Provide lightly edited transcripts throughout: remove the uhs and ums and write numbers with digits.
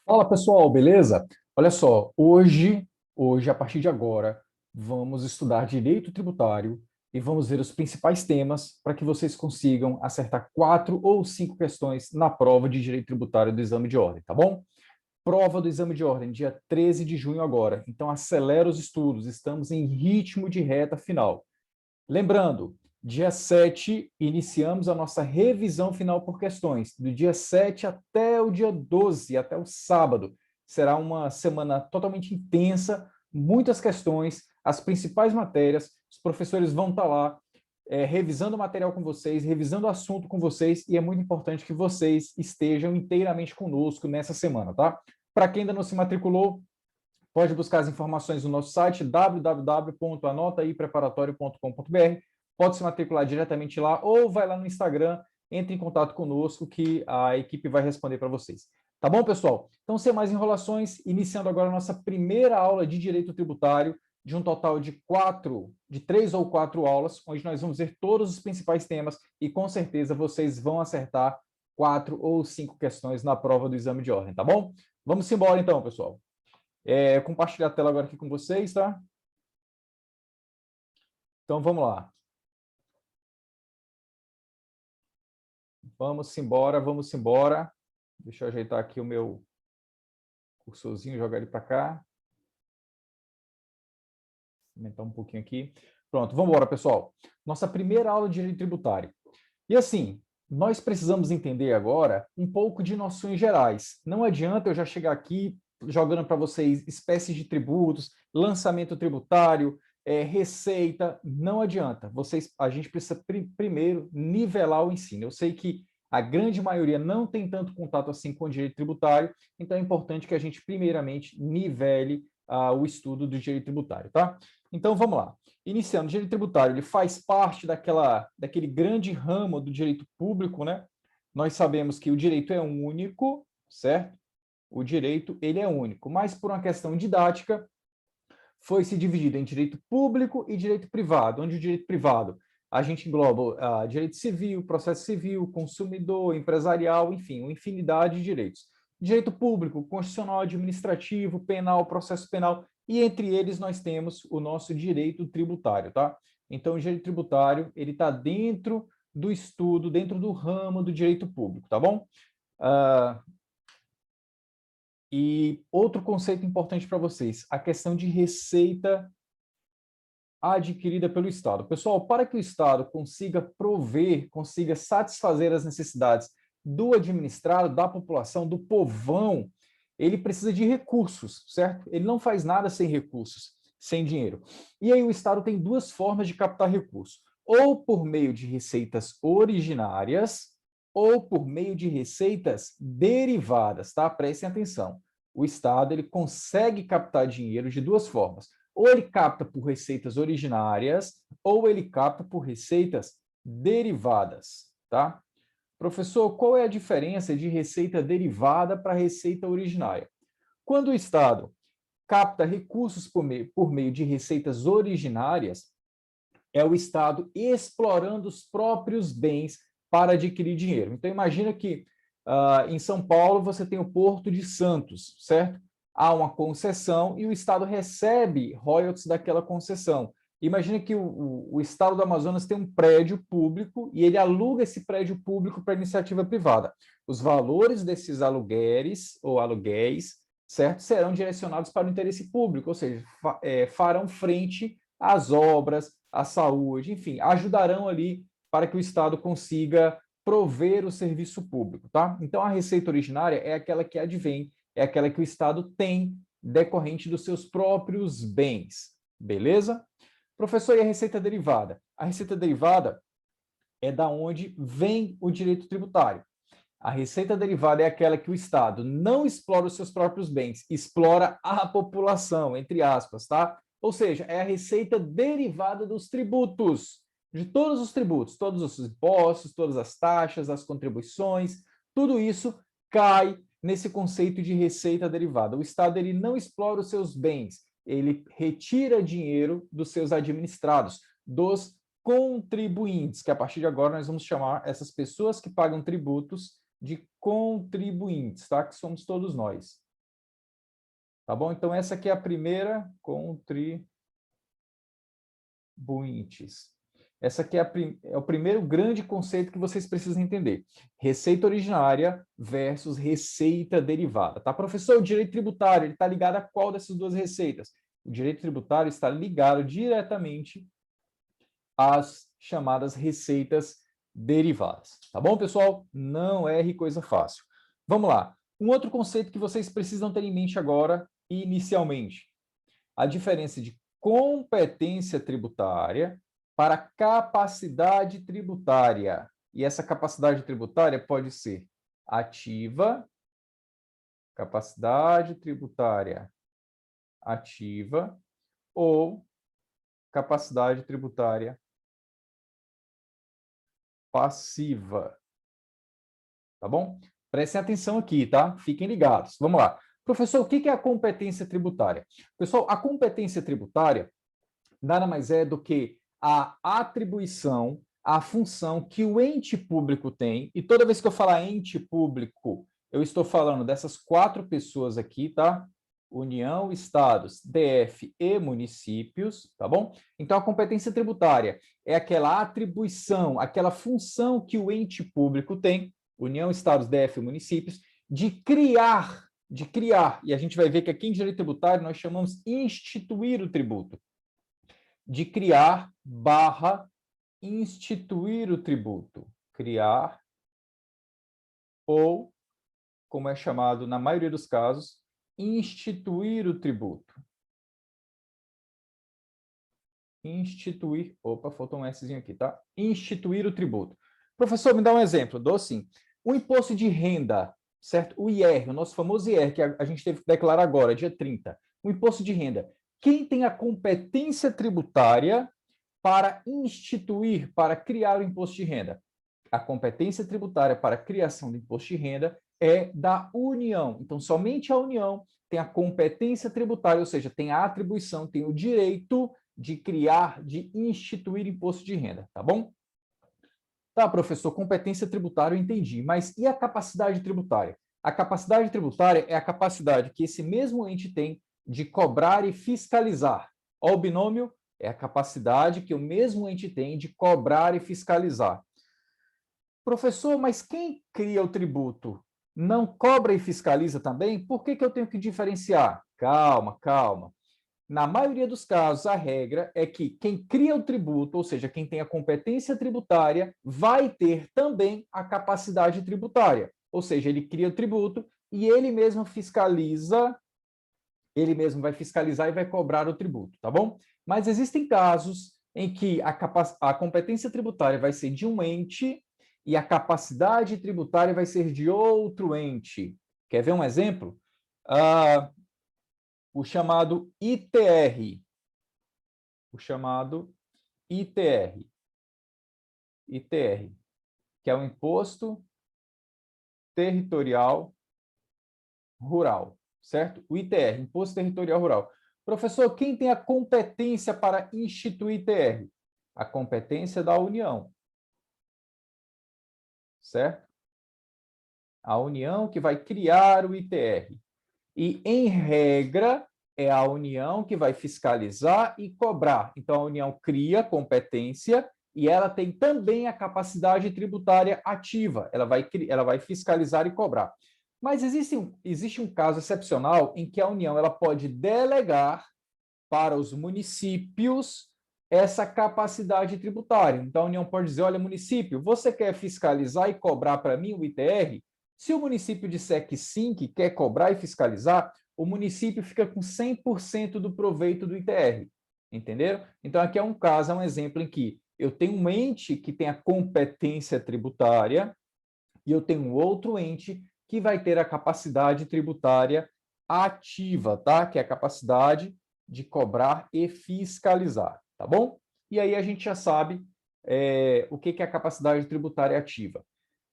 Fala pessoal, beleza? Olha só, hoje, a partir de agora, vamos estudar direito tributário e vamos ver os principais temas para que vocês consigam acertar 4 ou 5 questões na prova de direito tributário do exame de ordem, tá bom? Prova do exame de ordem, dia 13 de junho agora. Então acelera os estudos, estamos em ritmo de reta final. Lembrando, dia 7 iniciamos a nossa revisão final por questões. Do dia 7 até o dia 12, até o sábado. Será uma semana totalmente intensa, muitas questões, as principais matérias. Os professores vão estar lá revisando o material com vocês, revisando o assunto com vocês, e é muito importante que vocês estejam inteiramente conosco nessa semana, tá? Para quem ainda não se matriculou, pode buscar as informações no nosso site www.anotaipreparatório.com.br. Pode se matricular diretamente lá ou vai lá no Instagram, entre em contato conosco que a equipe vai responder para vocês. Tá bom, pessoal? Então, sem mais enrolações, iniciando agora a nossa primeira aula de direito tributário, de um total de 3 ou 4 aulas, onde nós vamos ver todos os principais temas e com certeza vocês vão acertar 4 ou 5 questões na prova do exame de ordem, tá bom? Vamos embora então, pessoal. Compartilhar a tela agora aqui com vocês, tá? Então, vamos lá. Vamos embora, vamos embora. Deixa eu ajeitar aqui o meu cursorzinho, jogar ele para cá. Aumentar um pouquinho aqui. Pronto, vamos embora, pessoal. Nossa primeira aula de direito tributário. E assim, nós precisamos entender agora um pouco de noções gerais. Não adianta eu já chegar aqui jogando para vocês espécies de tributos, lançamento tributário, receita, não adianta. A gente precisa primeiro nivelar o ensino. Eu sei que a grande maioria não tem tanto contato assim com o direito tributário, então é importante que a gente primeiramente nivele o estudo do direito tributário, tá? Então vamos lá. Iniciando, o direito tributário, ele faz parte daquele grande ramo do direito público, né? Nós sabemos que o direito é único, certo? O direito, ele é único, mas por uma questão didática, foi se dividido em direito público e direito privado, onde o direito privado a gente engloba direito civil, processo civil, consumidor, empresarial, enfim, uma infinidade de direitos. Direito público, constitucional, administrativo, penal, processo penal, e entre eles nós temos o nosso direito tributário, tá? Então, o direito tributário, ele está dentro do estudo, dentro do ramo do direito público, tá bom? E outro conceito importante para vocês, a questão de receita adquirida pelo Estado. Pessoal, para que o Estado consiga prover, consiga satisfazer as necessidades do administrado, da população, do povão, ele precisa de recursos, certo? Ele não faz nada sem recursos, sem dinheiro. E aí o Estado tem duas formas de captar recursos, ou por meio de receitas originárias, ou por meio de receitas derivadas, tá? Prestem atenção. O Estado ele consegue captar dinheiro de duas formas. Ou ele capta por receitas originárias, ou ele capta por receitas derivadas, tá? Professor, qual é a diferença de receita derivada para receita originária? Quando o Estado capta recursos por meio de receitas originárias, é o Estado explorando os próprios bens para adquirir dinheiro. Então, imagina que em São Paulo você tem o Porto de Santos, certo? Há uma concessão e o Estado recebe royalties daquela concessão. Imagina que o Estado do Amazonas tem um prédio público e ele aluga esse prédio público para iniciativa privada. Os valores desses aluguéis ou aluguéis, certo, serão direcionados para o interesse público, ou seja, farão frente às obras, à saúde, enfim, ajudarão ali para que o Estado consiga prover o serviço público, tá? Então, a receita originária é aquela que advém, é aquela que o Estado tem decorrente dos seus próprios bens, beleza? Professor, e a receita derivada? A receita derivada é da onde vem o direito tributário. A receita derivada é aquela que o Estado não explora os seus próprios bens, explora a população, entre aspas, tá? Ou seja, é a receita derivada dos tributos, de todos os tributos, todos os impostos, todas as taxas, as contribuições, tudo isso cai nesse conceito de receita derivada. O Estado ele não explora os seus bens, ele retira dinheiro dos seus administrados, dos contribuintes, que a partir de agora nós vamos chamar essas pessoas que pagam tributos de contribuintes, tá? Que somos todos nós. Tá bom? Então, essa aqui é a primeira, contribuintes. Essa aqui é o primeiro grande conceito que vocês precisam entender. Receita originária versus receita derivada. Tá, professor? O direito tributário está ligado a qual dessas duas receitas? O direito tributário está ligado diretamente às chamadas receitas derivadas. Tá bom, pessoal? Não erre coisa fácil. Vamos lá. Um outro conceito que vocês precisam ter em mente agora, inicialmente. A diferença de competência tributária para capacidade tributária. E essa capacidade tributária pode ser ativa, capacidade tributária ativa, ou capacidade tributária passiva. Tá bom? Prestem atenção aqui, tá? Fiquem ligados. Vamos lá. Professor, o que é a competência tributária? Pessoal, a competência tributária nada mais é do que a atribuição, a função que o ente público tem, e toda vez que eu falar ente público, eu estou falando dessas 4 pessoas aqui, tá? União, estados, DF e municípios, tá bom? Então, a competência tributária é aquela atribuição, aquela função que o ente público tem, União, estados, DF e municípios, de criar, e a gente vai ver que aqui em direito tributário nós chamamos instituir o tributo, de criar barra instituir o tributo. Criar ou, como é chamado na maioria dos casos, instituir o tributo. Instituir, opa, faltou um Szinho aqui, tá? Instituir o tributo. Professor, me dá um exemplo. Dou sim. O imposto de renda, certo? O IR, o nosso famoso IR, que a gente teve que declarar agora, dia 30. O imposto de renda. Quem tem a competência tributária para instituir, para criar o imposto de renda? A competência tributária para a criação do imposto de renda é da União. Então, somente a União tem a competência tributária, ou seja, tem a atribuição, tem o direito de criar, de instituir imposto de renda, tá bom? Tá, professor, competência tributária eu entendi, mas e a capacidade tributária? A capacidade tributária é a capacidade que esse mesmo ente tem de cobrar e fiscalizar. Ó, o binômio é a capacidade que o mesmo ente tem de cobrar e fiscalizar. Professor, mas quem cria o tributo não cobra e fiscaliza também? Por que eu tenho que diferenciar? Calma, calma. Na maioria dos casos, a regra é que quem cria o tributo, ou seja, quem tem a competência tributária, vai ter também a capacidade tributária. Ou seja, ele cria o tributo e ele mesmo fiscaliza, ele mesmo vai fiscalizar e vai cobrar o tributo, tá bom? Mas existem casos em que a competência tributária vai ser de um ente e a capacidade tributária vai ser de outro ente. Quer ver um exemplo? O chamado ITR. O chamado ITR. ITR, que é o Imposto Territorial Rural, certo? O ITR, Imposto Territorial Rural. Professor, quem tem a competência para instituir ITR? A competência da União, certo? A União que vai criar o ITR. E, em regra, é a União que vai fiscalizar e cobrar. Então, a União cria competência e ela tem também a capacidade tributária ativa. Ela vai fiscalizar e cobrar. Mas existe um caso excepcional em que a União ela pode delegar para os municípios essa capacidade tributária. Então, a União pode dizer, olha, município, você quer fiscalizar e cobrar para mim o ITR? Se o município disser que sim, que quer cobrar e fiscalizar, o município fica com 100% do proveito do ITR. Entenderam? Então, aqui é um caso, é um exemplo em que eu tenho um ente que tem a competência tributária e eu tenho um outro ente que vai ter a capacidade tributária ativa, tá? Que é a capacidade de cobrar e fiscalizar, tá bom? E aí a gente já sabe o que é a capacidade tributária ativa.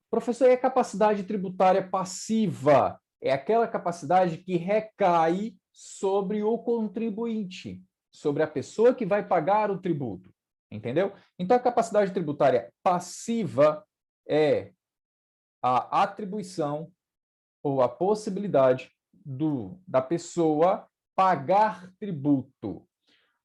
Professor, e a capacidade tributária passiva? É aquela capacidade que recai sobre o contribuinte, sobre a pessoa que vai pagar o tributo, entendeu? Então, a capacidade tributária passiva é a atribuição ou a possibilidade da pessoa pagar tributo.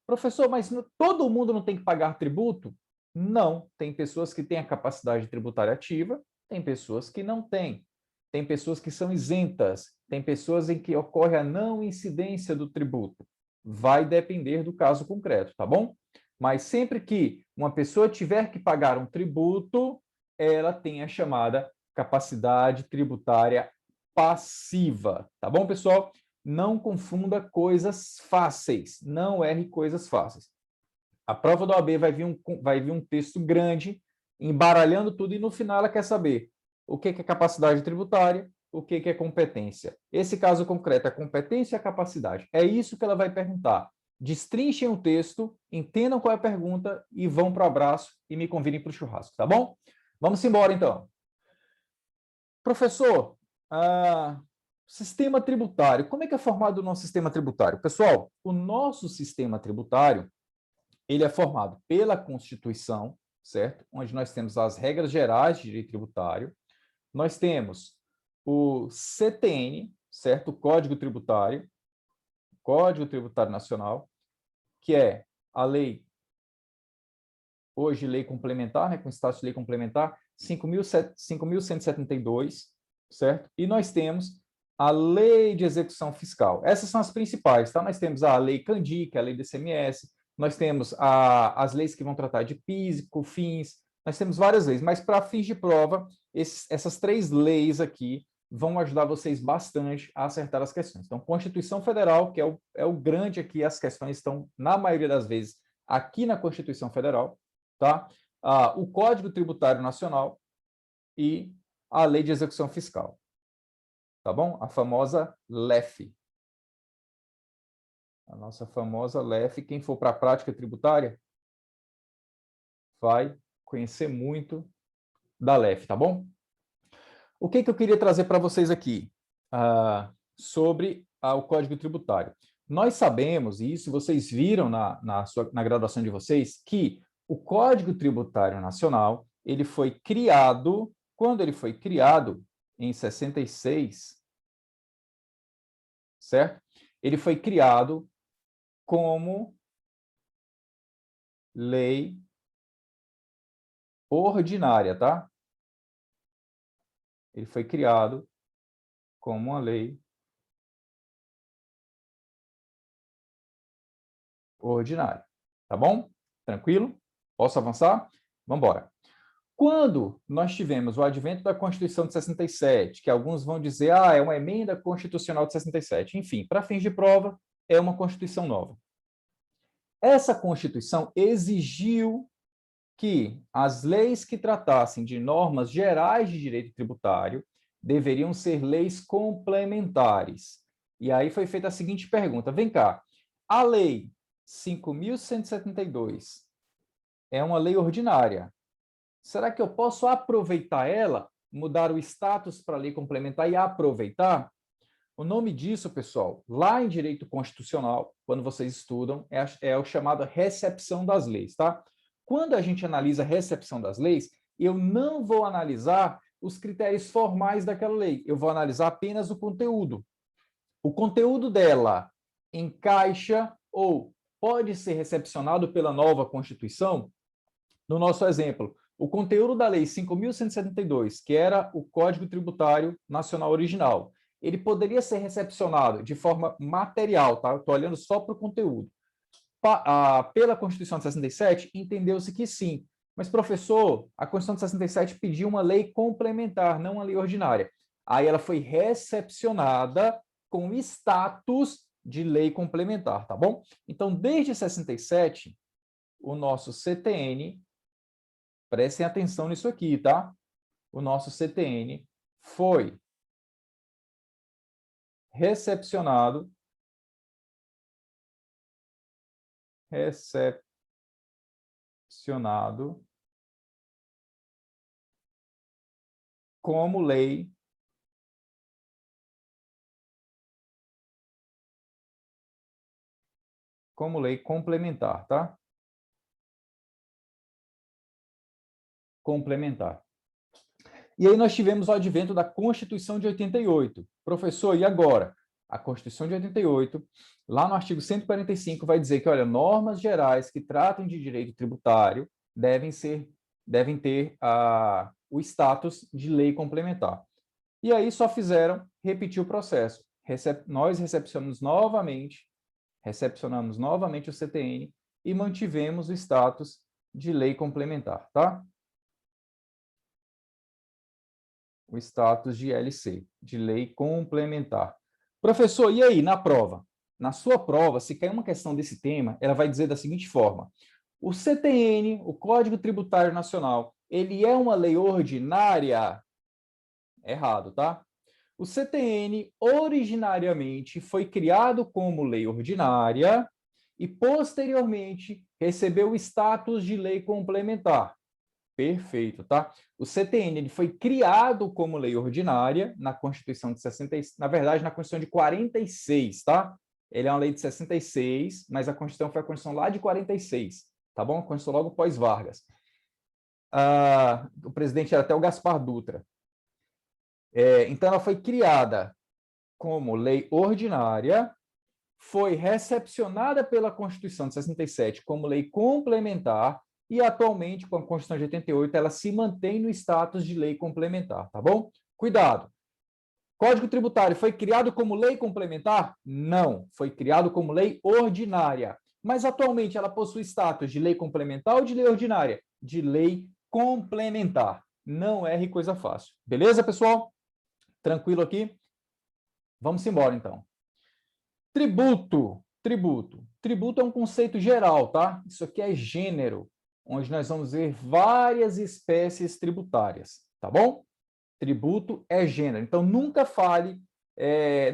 Professor, mas todo mundo não tem que pagar tributo? Não, tem pessoas que têm a capacidade tributária ativa, tem pessoas que não têm. Tem pessoas que são isentas, tem pessoas em que ocorre a não incidência do tributo. Vai depender do caso concreto, tá bom? Mas sempre que uma pessoa tiver que pagar um tributo, ela tem a chamada capacidade tributária passiva, tá bom, pessoal? Não confunda coisas fáceis, não erre coisas fáceis. A prova do OAB vai vir um texto grande, embaralhando tudo, e no final ela quer saber o que é capacidade tributária, o que é competência. Esse caso concreto é competência e a capacidade. É isso que ela vai perguntar. Destrinchem o texto, entendam qual é a pergunta e vão para o abraço e me convidem para o churrasco, tá bom? Vamos embora, então. Professor, sistema tributário. Como é que é formado o nosso sistema tributário? Pessoal, o nosso sistema tributário, ele é formado pela Constituição, certo? Onde nós temos as regras gerais de direito tributário. Nós temos o CTN, certo? O Código Tributário Nacional, que é a lei, hoje lei complementar, né, com status de lei complementar, 5.172, certo? E nós temos a Lei de Execução Fiscal. Essas são as principais, tá? Nós temos a Lei Candic, a Lei do ICMS, nós temos as leis que vão tratar de PIS, COFINS, nós temos várias leis, mas para fins de prova, essas 3 leis aqui vão ajudar vocês bastante a acertar as questões. Então, Constituição Federal, que é o grande aqui, as questões estão, na maioria das vezes, aqui na Constituição Federal, tá? O Código Tributário Nacional e a Lei de Execução Fiscal, tá bom? A famosa LEF. A nossa famosa LEF, quem for para a prática tributária vai conhecer muito da LEF, tá bom? O que eu queria trazer para vocês aqui sobre o Código Tributário? Nós sabemos, e isso vocês viram na graduação de vocês, que o Código Tributário Nacional, ele foi criado, quando ele foi criado, em 66, certo? Ele foi criado como lei ordinária, tá? Ele foi criado como uma lei ordinária, tá bom? Tranquilo? Posso avançar? Vamos embora. Quando nós tivemos o advento da Constituição de 67, que alguns vão dizer, é uma emenda constitucional de 67, enfim, para fins de prova, é uma Constituição nova. Essa Constituição exigiu que as leis que tratassem de normas gerais de direito tributário deveriam ser leis complementares. E aí foi feita a seguinte pergunta, vem cá, a lei 5.172 é uma lei ordinária. Será que eu posso aproveitar ela, mudar o status para lei complementar e aproveitar? O nome disso, pessoal, lá em direito constitucional, quando vocês estudam, é o chamado recepção das leis, tá? Quando a gente analisa a recepção das leis, eu não vou analisar os critérios formais daquela lei, eu vou analisar apenas o conteúdo. O conteúdo dela encaixa ou pode ser recepcionado pela nova Constituição? No nosso exemplo, o conteúdo da Lei 5.172, que era o Código Tributário Nacional original, ele poderia ser recepcionado de forma material, tá? Estou olhando só para o conteúdo. Pela Constituição de 67, entendeu-se que sim. Mas, professor, a Constituição de 67 pediu uma lei complementar, não uma lei ordinária. Aí ela foi recepcionada com status de lei complementar, tá bom? Então, desde 67, o nosso CTN, prestem atenção nisso aqui, tá? O nosso CTN foi recepcionado como lei complementar, tá? Complementar. E aí nós tivemos o advento da Constituição de 88. Professor, e agora? A Constituição de 88, lá no artigo 145, vai dizer que, olha, normas gerais que tratam de direito tributário devem ter o status de lei complementar. E aí só fizeram repetir o processo. Nós recepcionamos novamente o CTN e mantivemos o status de lei complementar, tá? O status de LC, de lei complementar. Professor, e aí, na prova? Na sua prova, se cair uma questão desse tema, ela vai dizer da seguinte forma: o CTN, o Código Tributário Nacional, ele é uma lei ordinária? Errado, tá? O CTN, originariamente, foi criado como lei ordinária e, posteriormente, recebeu o status de lei complementar. Perfeito, tá? O CTN ele foi criado como lei ordinária na Constituição de 66, na verdade, na Constituição de 46, tá? Ele é uma lei de 66, mas a Constituição foi a Constituição lá de 46, tá bom? A Constituição logo pós-Vargas. O presidente era até o Gaspar Dutra. Então, ela foi criada como lei ordinária, foi recepcionada pela Constituição de 67 como lei complementar e, atualmente, com a Constituição de 88, ela se mantém no status de lei complementar, tá bom? Cuidado! Código Tributário foi criado como lei complementar? Não, foi criado como lei ordinária. Mas, atualmente, ela possui status de lei complementar ou de lei ordinária? De lei complementar. Não erre coisa fácil. Beleza, pessoal? Tranquilo aqui? Vamos embora, então. Tributo. Tributo é um conceito geral, tá? Isso aqui é gênero, onde nós vamos ver várias espécies tributárias, tá bom? Tributo é gênero. Então, nunca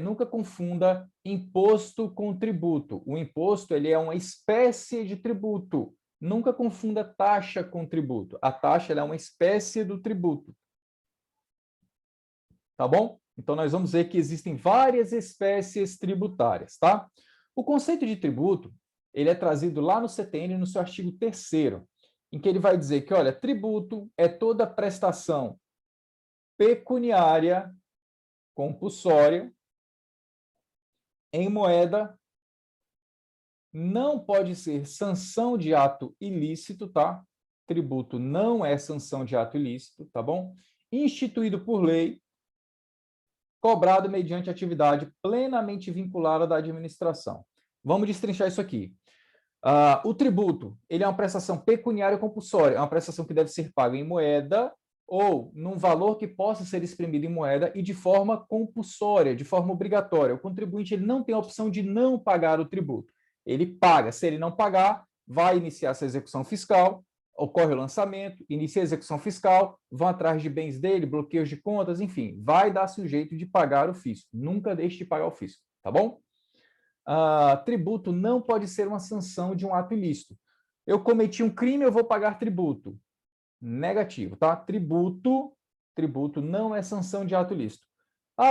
nunca confunda imposto com tributo. O imposto, ele é uma espécie de tributo. Nunca confunda taxa com tributo. A taxa, ela é uma espécie do tributo. Tá bom? Então, nós vamos ver que existem várias espécies tributárias, tá? O conceito de tributo, ele é trazido lá no CTN, no seu artigo 3º, em que ele vai dizer que, olha, tributo é toda prestação pecuniária compulsória em moeda, não pode ser sanção de ato ilícito, tá? Tributo não é sanção de ato ilícito, tá bom? Instituído por lei, cobrado mediante atividade plenamente vinculada da administração. Vamos destrinchar isso aqui. O tributo, ele é uma prestação pecuniária compulsória, é uma prestação que deve ser paga em moeda ou num valor que possa ser exprimido em moeda e de forma compulsória, de forma obrigatória. O contribuinte ele não tem a opção de não pagar o tributo. Ele paga. Se ele não pagar, vai iniciar essa execução fiscal, ocorre o lançamento, inicia a execução fiscal, vão atrás de bens dele, bloqueios de contas, enfim, vai dar-se um jeito de pagar o fisco. Nunca deixe de pagar o fisco, tá bom? Tributo não pode ser uma sanção de um ato ilícito. Eu cometi um crime, eu vou pagar tributo. Negativo, tá? Tributo não é sanção de ato ilícito.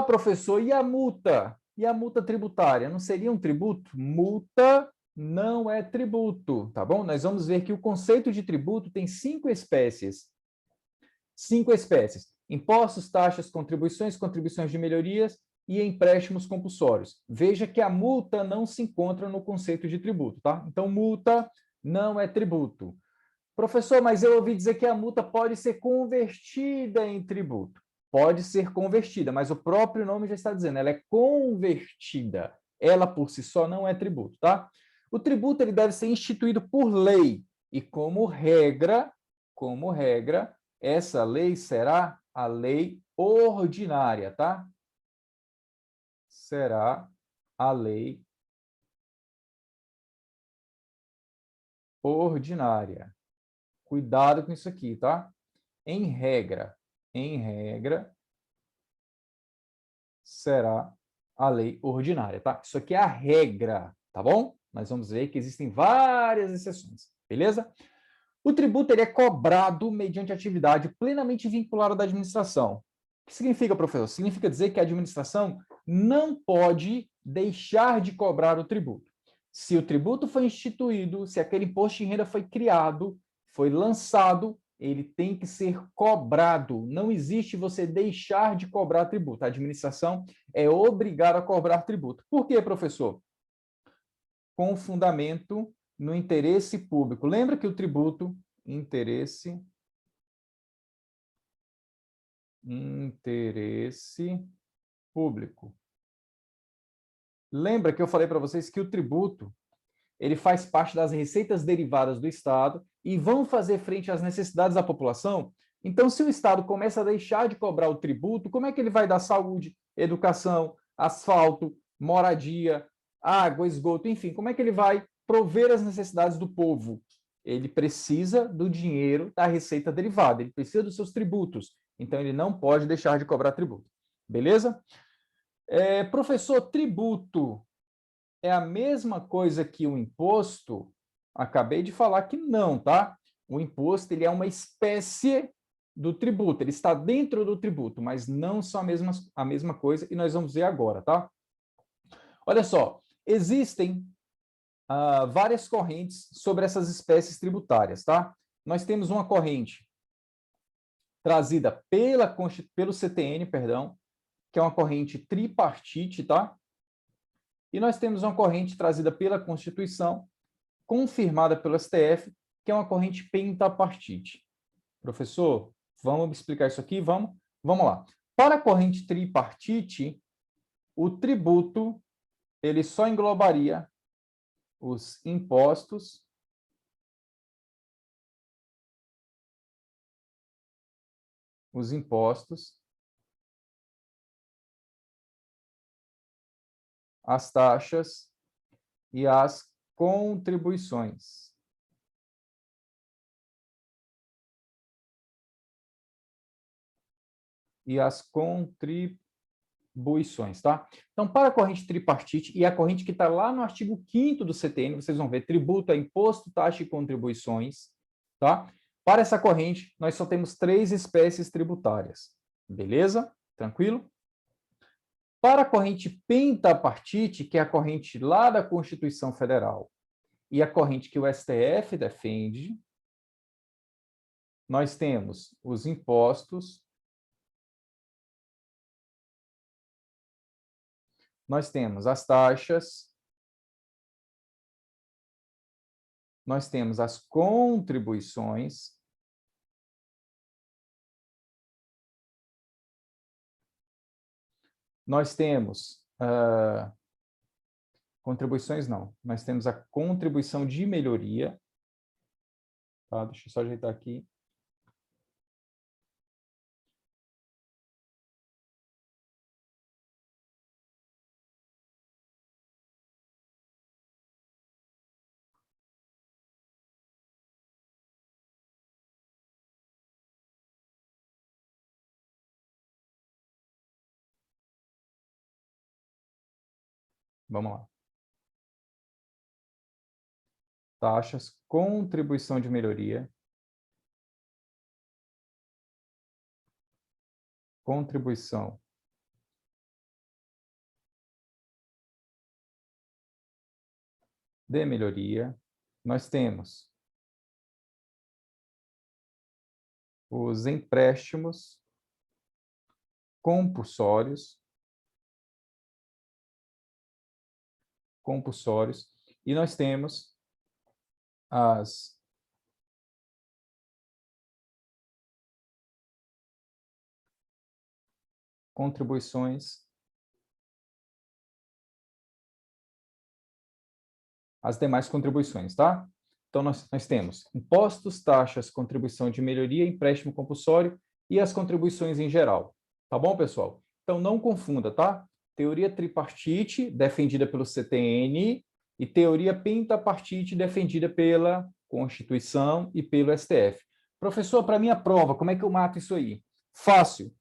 Professor, e a multa? E a multa tributária? Não seria um tributo? Multa não é tributo, tá bom? Nós vamos ver que o conceito de tributo tem 5 espécies. 5 espécies. Impostos, taxas, contribuições de melhorias e empréstimos compulsórios. Veja que a multa não se encontra no conceito de tributo, tá? Então, multa não é tributo. Professor, mas eu ouvi dizer que a multa pode ser convertida em tributo. Pode ser convertida, mas o próprio nome já está dizendo, ela é convertida. Ela, por si só, não é tributo, tá? O tributo ele deve ser instituído por lei. E, como regra, essa lei será a lei ordinária, tá? Será a lei ordinária. Cuidado com isso aqui, tá? Em regra, será a lei ordinária, tá? Isso aqui é a regra, tá bom? Nós vamos ver que existem várias exceções, beleza? O tributo ele é cobrado mediante atividade plenamente vinculada da administração. O que significa, professor? Significa dizer que a administração não pode deixar de cobrar o tributo. Se o tributo foi instituído, se aquele imposto de renda foi criado, foi lançado, ele tem que ser cobrado. Não existe você deixar de cobrar tributo. A administração é obrigada a cobrar tributo. Por quê, professor? Com fundamento no interesse público. Lembra que o tributo, interesse público. Lembra que eu falei para vocês que o tributo, ele faz parte das receitas derivadas do Estado e vão fazer frente às necessidades da população? Então, se o Estado começa a deixar de cobrar o tributo, como é que ele vai dar saúde, educação, asfalto, moradia, água, esgoto, enfim, como é que ele vai prover as necessidades do povo? Ele precisa do dinheiro da receita derivada, ele precisa dos seus tributos, então ele não pode deixar de cobrar tributo. Beleza? Professor, tributo é a mesma coisa que o imposto? Acabei de falar que não, tá? O imposto ele é uma espécie do tributo, ele está dentro do tributo, mas não são a mesma coisa, e nós vamos ver agora, tá? Olha só, existem várias correntes sobre essas espécies tributárias, tá? Nós temos uma corrente trazida pelo CTN, perdão, que é uma corrente tripartite, tá? E nós temos uma corrente trazida pela Constituição, confirmada pelo STF, que é uma corrente pentapartite. Professor, vamos explicar isso aqui? Vamos lá. Para a corrente tripartite, o tributo ele só englobaria os impostos, as taxas e as contribuições. Tá? Então, para a corrente tripartite, e a corrente que está lá no artigo 5º do CTN, vocês vão ver tributo é imposto, taxa e contribuições, tá? Para essa corrente, nós só temos 3 espécies tributárias, beleza? Tranquilo? Para a corrente pentapartite, que é a corrente lá da Constituição Federal, e a corrente que o STF defende, nós temos os impostos, nós temos as taxas, nós temos as contribuições, nós temos contribuições não, nós temos a contribuição de melhoria, tá? Deixa eu só ajeitar aqui. Vamos lá. Taxas, contribuição de melhoria, contribuição de melhoria. Nós temos os empréstimos compulsórios, e nós temos as contribuições, as demais contribuições, tá? Então, nós temos impostos, taxas, contribuição de melhoria, empréstimo compulsório e as contribuições em geral. Tá bom, pessoal? Então, não confunda, tá? Teoria tripartite, defendida pelo CTN, e teoria pentapartite, defendida pela Constituição e pelo STF. Professor, para minha prova, como é que eu mato isso aí? Fácil.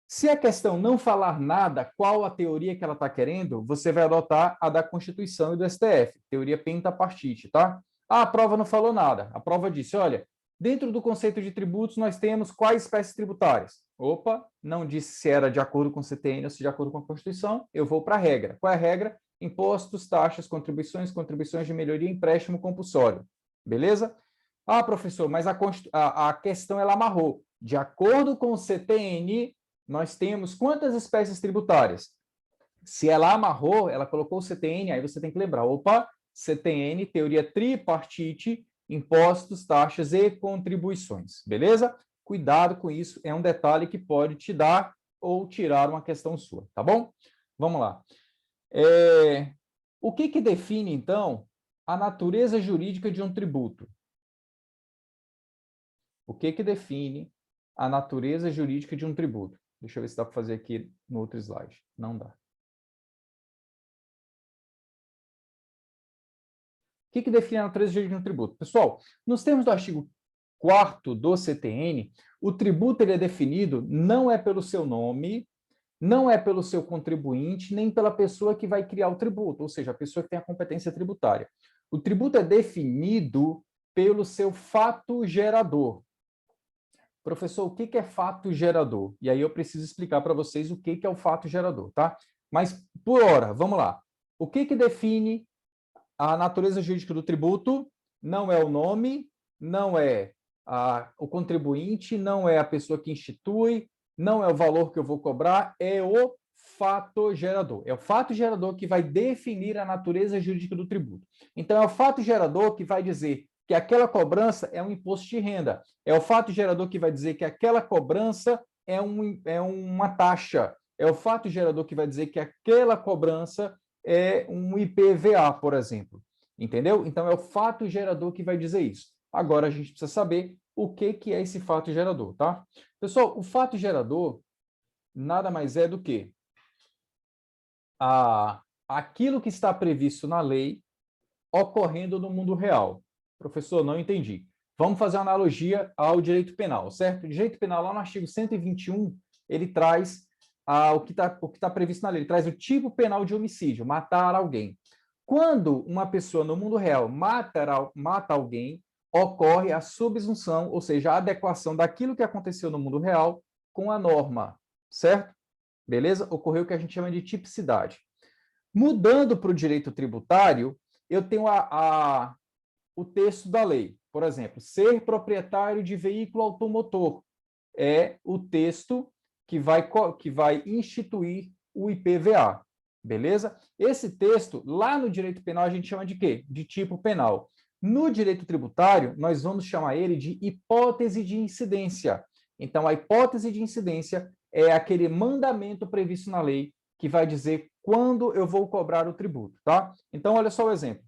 Se a questão não falar nada, qual a teoria que ela está querendo, você vai adotar a da Constituição e do STF, teoria pentapartite, tá? Ah, a prova não falou nada. A prova disse, olha, dentro do conceito de tributos, nós temos quais espécies tributárias? Opa, não disse se era de acordo com o CTN ou se de acordo com a Constituição, eu vou para a regra. Qual é a regra? Impostos, taxas, contribuições de melhoria, empréstimo compulsório. Beleza? Ah, professor, mas a questão ela amarrou. De acordo com o CTN, nós temos quantas espécies tributárias? Se ela amarrou, ela colocou o CTN, aí você tem que lembrar, opa, CTN, teoria tripartite, impostos, taxas e contribuições, beleza? Cuidado com isso, é um detalhe que pode te dar ou tirar uma questão sua, tá bom? Vamos lá. O que define, então, a natureza jurídica de um tributo? O que define a natureza jurídica de um tributo? Deixa eu ver se dá para fazer aqui no outro slide. Não dá. O que define a natureza jurídica de um tributo? Pessoal, nos termos do artigo 4º do CTN, o tributo ele é definido não é pelo seu nome, não é pelo seu contribuinte, nem pela pessoa que vai criar o tributo, ou seja, a pessoa que tem a competência tributária. O tributo é definido pelo seu fato gerador. Professor, o que é fato gerador? E aí eu preciso explicar para vocês o que é o fato gerador, tá? Mas, por hora, vamos lá. O que define a natureza jurídica do tributo? Não é o nome, não é o contribuinte, não é a pessoa que institui, não é o valor que eu vou cobrar, é o fato gerador. É o fato gerador que vai definir a natureza jurídica do tributo. Então, é o fato gerador que vai dizer que aquela cobrança é um imposto de renda. É o fato gerador que vai dizer que aquela cobrança é uma taxa. É o fato gerador que vai dizer que aquela cobrança é um IPVA, por exemplo. Entendeu? Então, é o fato gerador que vai dizer isso. Agora, a gente precisa saber o que é esse fato gerador, tá? Pessoal, o fato gerador nada mais é do que aquilo que está previsto na lei ocorrendo no mundo real. Professor, não entendi. Vamos fazer uma analogia ao direito penal, certo? O direito penal, lá no artigo 121, ele traz o que está previsto na lei, ele traz o tipo penal de homicídio, matar alguém. Quando uma pessoa no mundo real mata alguém, ocorre a subsunção, ou seja, a adequação daquilo que aconteceu no mundo real com a norma, certo? Beleza? Ocorreu o que a gente chama de tipicidade. Mudando para o direito tributário, eu tenho o texto da lei. Por exemplo, ser proprietário de veículo automotor é o texto que vai instituir o IPVA. Beleza? Esse texto, lá no direito penal, a gente chama de quê? De tipo penal. No direito tributário, nós vamos chamar ele de hipótese de incidência. Então, a hipótese de incidência é aquele mandamento previsto na lei que vai dizer quando eu vou cobrar o tributo, tá? Então, olha só o exemplo.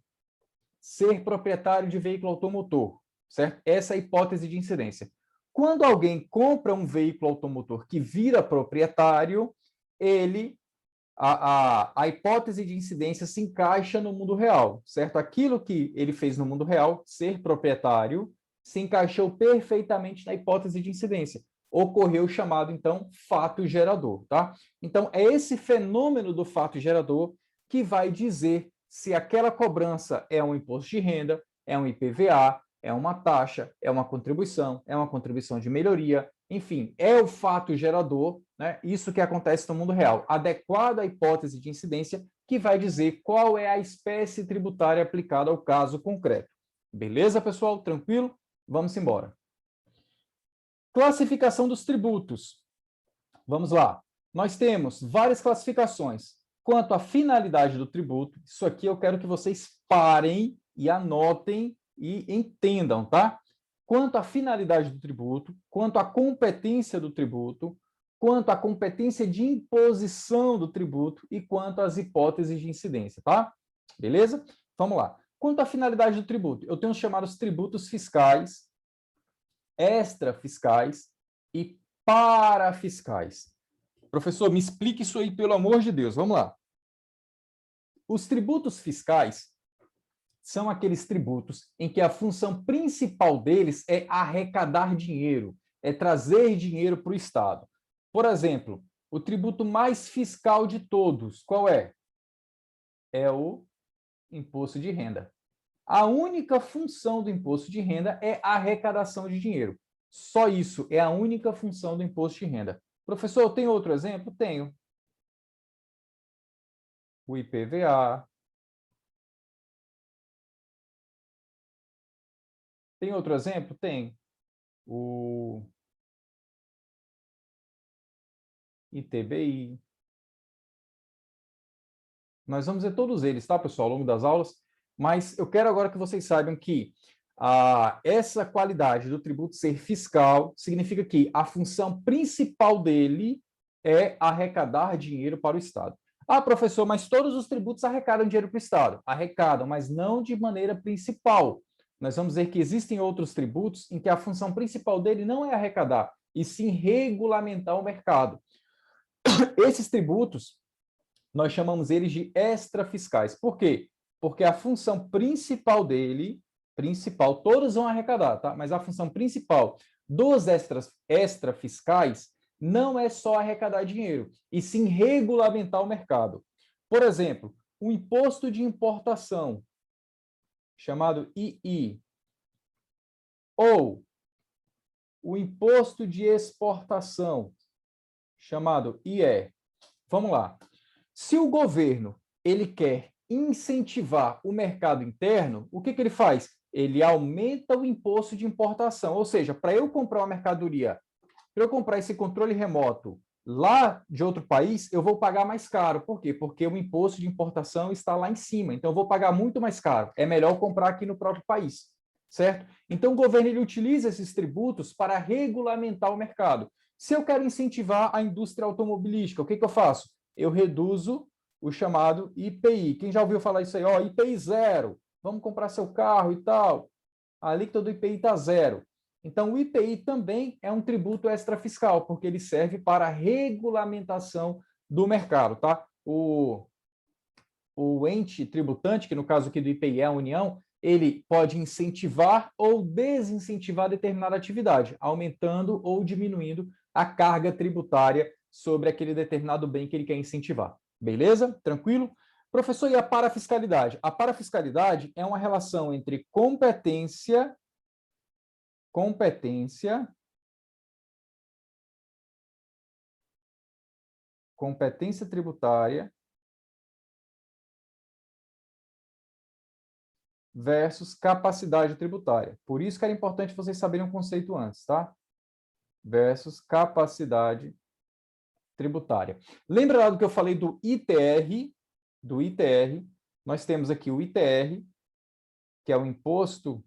Ser proprietário de veículo automotor, certo? Essa é a hipótese de incidência. Quando alguém compra um veículo automotor que vira proprietário, a hipótese de incidência se encaixa no mundo real, certo? Aquilo que ele fez no mundo real, ser proprietário, se encaixou perfeitamente na hipótese de incidência. Ocorreu o chamado, então, fato gerador, tá? Então, é esse fenômeno do fato gerador que vai dizer se aquela cobrança é um imposto de renda, é um IPVA, é uma taxa, é uma contribuição de melhoria, enfim, é o fato gerador, né? Isso que acontece no mundo real, adequado à hipótese de incidência, que vai dizer qual é a espécie tributária aplicada ao caso concreto. Beleza, pessoal? Tranquilo? Vamos embora. Classificação dos tributos. Vamos lá. Nós temos várias classificações. Quanto à finalidade do tributo, isso aqui eu quero que vocês parem e anotem e entendam, tá? Quanto à finalidade do tributo, quanto à competência do tributo, quanto à competência de imposição do tributo e quanto às hipóteses de incidência, tá? Beleza? Vamos lá. Quanto à finalidade do tributo, eu tenho os chamados tributos fiscais, extrafiscais e parafiscais. Professor, me explique isso aí, pelo amor de Deus. Vamos lá. Os tributos fiscais são aqueles tributos em que a função principal deles é arrecadar dinheiro, é trazer dinheiro para o Estado. Por exemplo, o tributo mais fiscal de todos, qual é? É o imposto de renda. A única função do imposto de renda é a arrecadação de dinheiro. Só isso é a única função do imposto de renda. Professor, tem outro exemplo? Tenho. O IPVA, Tem outro exemplo? Tem. O ITBI. Nós vamos ver todos eles, tá, pessoal, ao longo das aulas, mas eu quero agora que vocês saibam que essa qualidade do tributo ser fiscal significa que a função principal dele é arrecadar dinheiro para o Estado. Ah, professor, mas todos os tributos arrecadam dinheiro para o Estado. Arrecadam, mas não de maneira principal. Nós vamos ver que existem outros tributos em que a função principal dele não é arrecadar, e sim regulamentar o mercado. Esses tributos, nós chamamos eles de extrafiscais. Por quê? Porque a função principal dele, todos vão arrecadar, tá? Mas a função principal dos extrafiscais não é só arrecadar dinheiro, e sim regulamentar o mercado. Por exemplo, o imposto de importação, chamado II, ou o imposto de exportação, chamado IE. Vamos lá. Se o governo ele quer incentivar o mercado interno, o que ele faz? Ele aumenta o imposto de importação. Ou seja, para eu comprar uma mercadoria, para eu comprar esse controle remoto lá de outro país, eu vou pagar mais caro. Por quê? Porque o imposto de importação está lá em cima. Então, eu vou pagar muito mais caro. É melhor comprar aqui no próprio país, certo? Então, o governo ele utiliza esses tributos para regulamentar o mercado. Se eu quero incentivar a indústria automobilística, o que eu faço? Eu reduzo o chamado IPI. Quem já ouviu falar isso aí? Ó, IPI zero. Vamos comprar seu carro e tal. A alíquota do IPI está zero. Então, o IPI também é um tributo extrafiscal, porque ele serve para a regulamentação do mercado, tá? O ente tributante, que no caso aqui do IPI é a União, ele pode incentivar ou desincentivar determinada atividade, aumentando ou diminuindo a carga tributária sobre aquele determinado bem que ele quer incentivar. Beleza? Tranquilo? Professor, e a parafiscalidade? A parafiscalidade é uma relação entre competência tributária versus capacidade tributária. Por isso que era importante vocês saberem um conceito antes, tá? Versus capacidade tributária. Lembra lá do que eu falei do ITR? Do ITR, nós temos aqui o ITR, que é o imposto...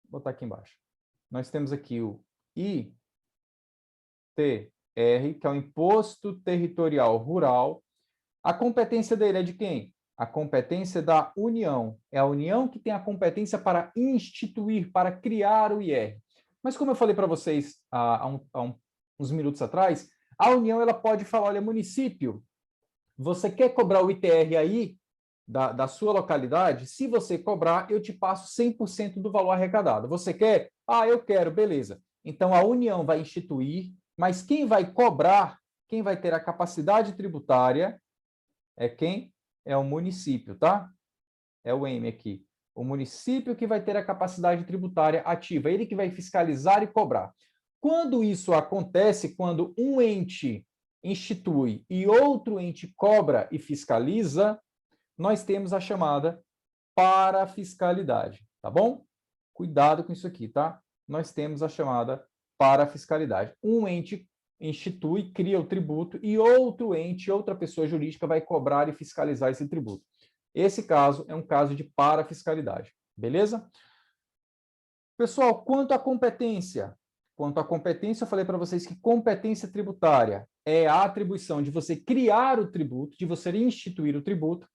Vou botar aqui embaixo. Nós temos aqui o ITR, que é o Imposto Territorial Rural. A competência dele é de quem? A competência da União. É a União que tem a competência para instituir, para criar o IR. Mas como eu falei para vocês há uns minutos atrás, a União ela pode falar, olha, município, você quer cobrar o ITR aí da sua localidade? Se você cobrar, eu te passo 100% do valor arrecadado. Você quer? Ah, eu quero, beleza. Então, a União vai instituir, mas quem vai cobrar, quem vai ter a capacidade tributária, é quem? É o município, tá? É o M aqui. O município que vai ter a capacidade tributária ativa, ele que vai fiscalizar e cobrar. Quando isso acontece, quando um ente institui e outro ente cobra e fiscaliza, nós temos a chamada parafiscalidade, tá bom? Cuidado com isso aqui, tá? Nós temos a chamada parafiscalidade. Um ente institui, cria o tributo e outro ente, outra pessoa jurídica vai cobrar e fiscalizar esse tributo. Esse caso é um caso de parafiscalidade, beleza? Pessoal, quanto à competência, eu falei para vocês que competência tributária é a atribuição de você criar o tributo, de você instituir o tributo.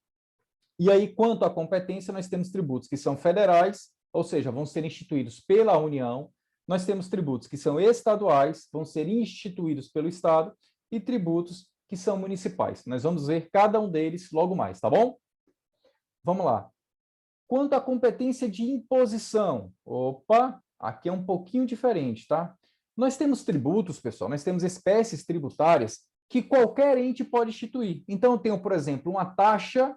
E aí, quanto à competência, nós temos tributos que são federais, ou seja, vão ser instituídos pela União. Nós temos tributos que são estaduais, vão ser instituídos pelo Estado, e tributos que são municipais. Nós vamos ver cada um deles logo mais, tá bom? Vamos lá. Quanto à competência de imposição, opa, aqui é um pouquinho diferente, tá? Nós temos tributos, pessoal, nós temos espécies tributárias que qualquer ente pode instituir. Então, eu tenho, por exemplo, uma taxa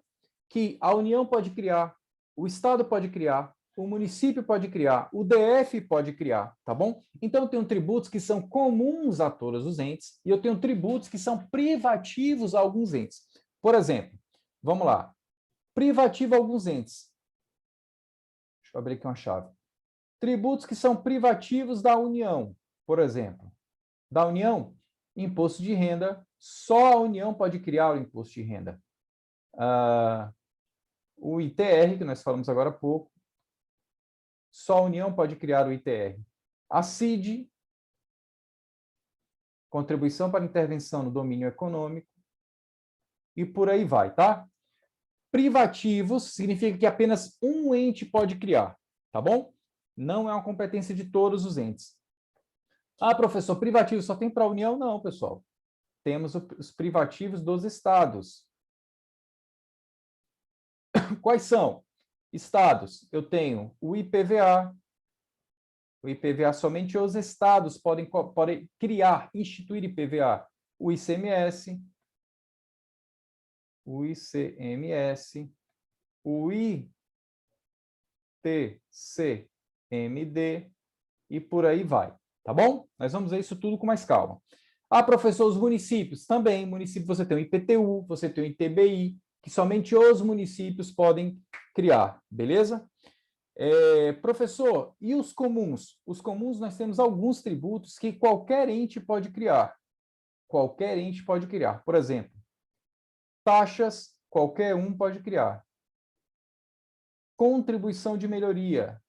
que a União pode criar, o Estado pode criar, o município pode criar, o DF pode criar, tá bom? Então, eu tenho tributos que são comuns a todos os entes e eu tenho tributos que são privativos a alguns entes. Por exemplo, vamos lá, privativo a alguns entes. Deixa eu abrir aqui uma chave. Tributos que são privativos da União, por exemplo. Da União, imposto de renda, só a União pode criar o imposto de renda. O ITR, que nós falamos agora há pouco, só a União pode criar o ITR. A CID, Contribuição para Intervenção no Domínio Econômico, e por aí vai, tá? Privativos significa que apenas um ente pode criar, tá bom? Não é uma competência de todos os entes. Ah, professor, privativo só tem para a União? Não, pessoal. Temos os privativos dos estados. Quais são? Estados, eu tenho o IPVA. O IPVA somente os estados podem criar, instituir IPVA. O ICMS, o ICMS, o ITCMD e por aí vai, tá bom? Nós vamos ver isso tudo com mais calma. Ah, professor, os municípios também. Município você tem o IPTU, você tem o ITBI, que somente os municípios podem criar, beleza? Professor, e os comuns? Os comuns nós temos alguns tributos que qualquer ente pode criar. Qualquer ente pode criar. Por exemplo, taxas, qualquer um pode criar. Contribuição de melhoria.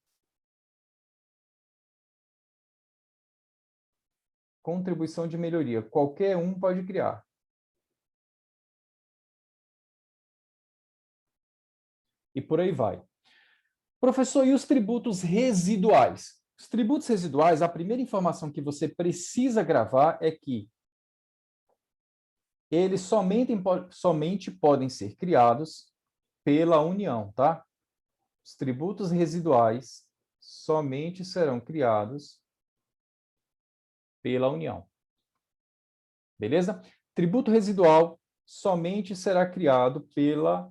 Contribuição de melhoria, qualquer um pode criar. E por aí vai. Professor, e os tributos residuais? Os tributos residuais, a primeira informação que você precisa gravar é que eles somente podem ser criados pela União, tá? Os tributos residuais somente serão criados pela União. Beleza? Tributo residual somente será criado pela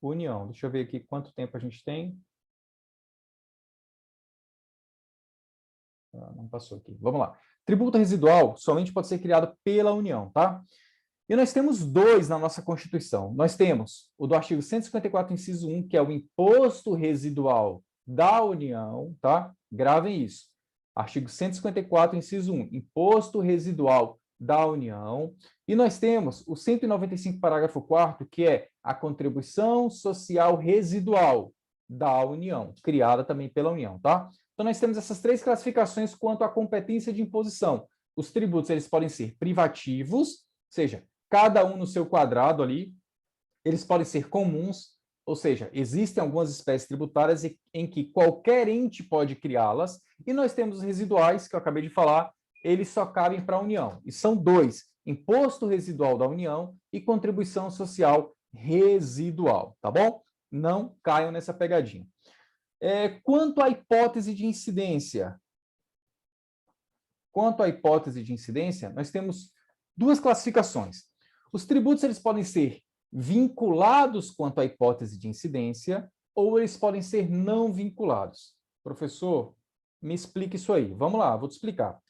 União. Deixa eu ver aqui quanto tempo a gente tem. Não passou aqui. Vamos lá. Tributo residual somente pode ser criado pela União, tá? E nós temos dois na nossa Constituição. Nós temos o do artigo 154, inciso 1, que é o imposto residual da União, tá? Gravem isso. Artigo 154, inciso 1, imposto residual da União. E nós temos o 195, parágrafo 4º, que é a contribuição social residual da União, criada também pela União, tá? Então, nós temos essas três classificações quanto à competência de imposição. Os tributos, eles podem ser privativos, ou seja, cada um no seu quadrado ali, eles podem ser comuns, ou seja, existem algumas espécies tributárias em que qualquer ente pode criá-las, e nós temos os residuais, que eu acabei de falar, eles só cabem para a União. E são dois, imposto residual da União e contribuição social residual, tá bom? Não caiam nessa pegadinha. Quanto à hipótese de incidência, nós temos duas classificações. Os tributos eles podem ser vinculados quanto à hipótese de incidência ou eles podem ser não vinculados. Professor, me explique isso aí. Vamos lá, vou te explicar.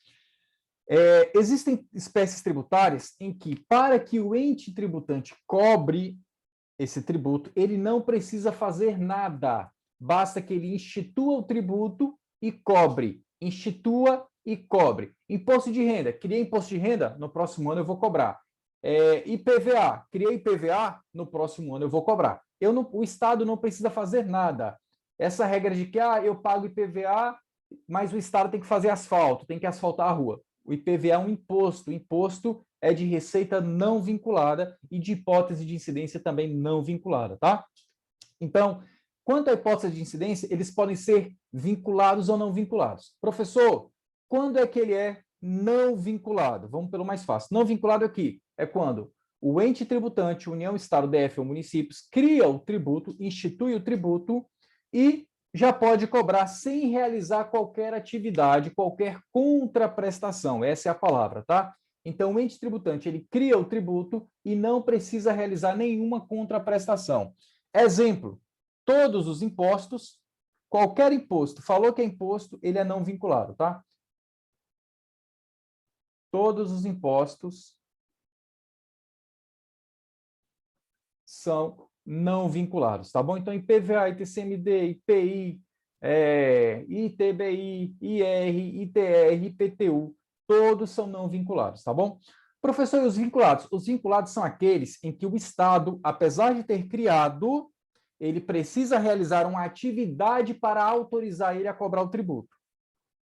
Existem espécies tributárias em que, para que o ente tributante cobre esse tributo, ele não precisa fazer nada. Basta que ele institua o tributo e cobre. Institua e cobre. Imposto de renda. Criei imposto de renda? No próximo ano eu vou cobrar. IPVA. Criei IPVA? No próximo ano eu vou cobrar. O Estado não precisa fazer nada. Essa regra de que eu pago IPVA, mas o Estado tem que fazer asfalto, tem que asfaltar a rua. O IPVA é um imposto. O imposto é de receita não vinculada e de hipótese de incidência também não vinculada, tá? Então, quanto à hipótese de incidência, eles podem ser vinculados ou não vinculados. Professor, quando é que ele é não vinculado? Vamos pelo mais fácil. Não vinculado aqui é quando o ente tributante, União, Estado, DF ou municípios, cria o tributo, institui o tributo e já pode cobrar sem realizar qualquer atividade, qualquer contraprestação. Essa é a palavra, tá? Então, o ente tributante, ele cria o tributo e não precisa realizar nenhuma contraprestação. Exemplo, todos os impostos, qualquer imposto, falou que é imposto, ele é não vinculado, tá? Todos os impostos são não vinculados, tá bom? Então, IPVA, ITCMD, IPI, ITBI, IR, ITR, IPTU, todos são não vinculados, tá bom? Professor, e os vinculados? Os vinculados são aqueles em que o Estado, apesar de ter criado, ele precisa realizar uma atividade para autorizar ele a cobrar o tributo.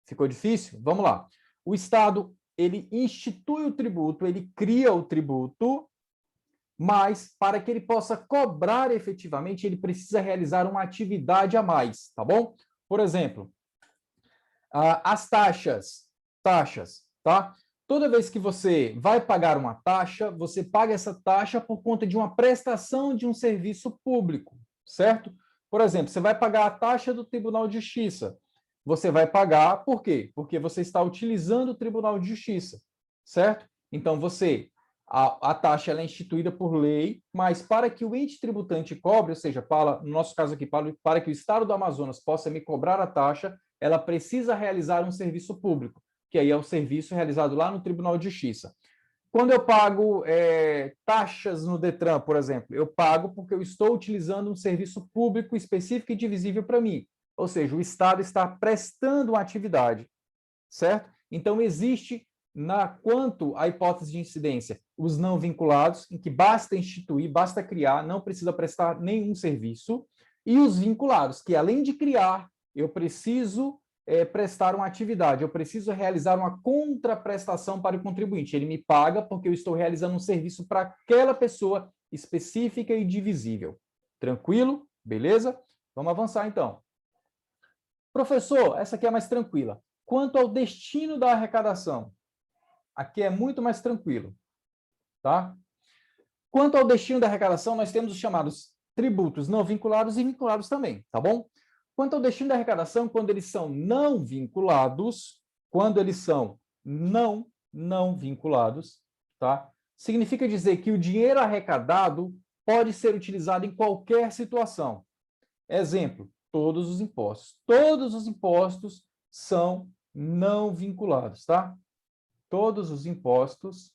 Ficou difícil? Vamos lá. O Estado, ele institui o tributo, ele cria o tributo, mas para que ele possa cobrar efetivamente, ele precisa realizar uma atividade a mais, tá bom? Por exemplo, as taxas, tá? Toda vez que você vai pagar uma taxa, você paga essa taxa por conta de uma prestação de um serviço público, certo? Por exemplo, você vai pagar a taxa do Tribunal de Justiça. Você vai pagar por quê? Porque você está utilizando o Tribunal de Justiça, certo? Então, a taxa ela é instituída por lei, mas para que o ente tributante cobre, ou seja, no nosso caso aqui, para que o Estado do Amazonas possa me cobrar a taxa, ela precisa realizar um serviço público, que aí é o serviço realizado lá no Tribunal de Justiça. Quando eu pago taxas no Detran, por exemplo, eu pago porque eu estou utilizando um serviço público específico e divisível para mim. Ou seja, o Estado está prestando uma atividade, certo? Então, existe, quanto à hipótese de incidência, os não vinculados, em que basta instituir, basta criar, não precisa prestar nenhum serviço, e os vinculados, que além de criar, eu preciso prestar uma atividade, eu preciso realizar uma contraprestação para o contribuinte. Ele me paga porque eu estou realizando um serviço para aquela pessoa específica e divisível. Tranquilo? Beleza? Vamos avançar, então. Professor, essa aqui é mais tranquila. Quanto ao destino da arrecadação, aqui é muito mais tranquilo, tá? Quanto ao destino da arrecadação, nós temos os chamados tributos não vinculados e vinculados também, tá bom? Quanto ao destino da arrecadação, quando eles são não vinculados, não vinculados, tá? Significa dizer que o dinheiro arrecadado pode ser utilizado em qualquer situação. Exemplo, todos os impostos. Todos os impostos são não vinculados, tá? Todos os impostos